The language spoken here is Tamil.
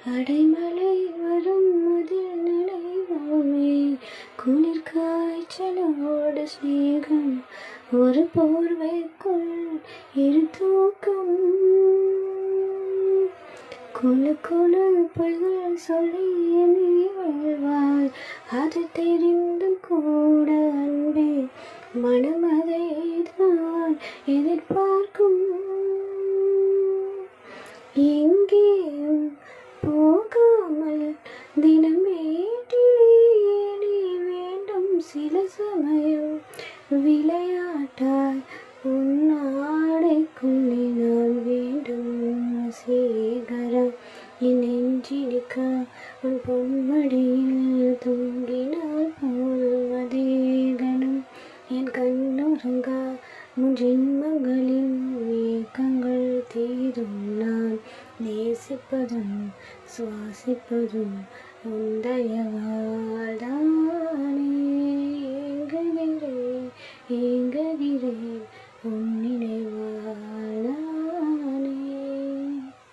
அடைமழை வரும் அதில் நனைவோமே, குளிர் காய்ச்சலோடு ஸ்நேகம், ஒரு போர்வைக்குள் இரு தூக்கம். குழு குழு பொய்கள் சொல்லி நீ வாழ்வாய், அது தெரிந்தும் கூட அன்பே மனம் அதைதான் எதிர்பார்க்கும். எங்கேயும் போகாமல் தினம் வீட்டிலே நீ வேண்டும். சில சமயம் விளையாட்டாய் உன்னாடைக்குள்ளே நான் வேண்டும். வசீகரா என் நெஞ்சினிக்க உன் பொன்மடியில் தூங்கினால் போதும். அதே கணம் என் கண்ணுறங்கா முன் ஜென்மங்களின் ஏக்கங்கள் தீரும். நான் நேசிப்பதும் சுவாசிப்பதும் உந்தயவால்தானே. ஏங்குகிறேன் ஏங்குகிறேன்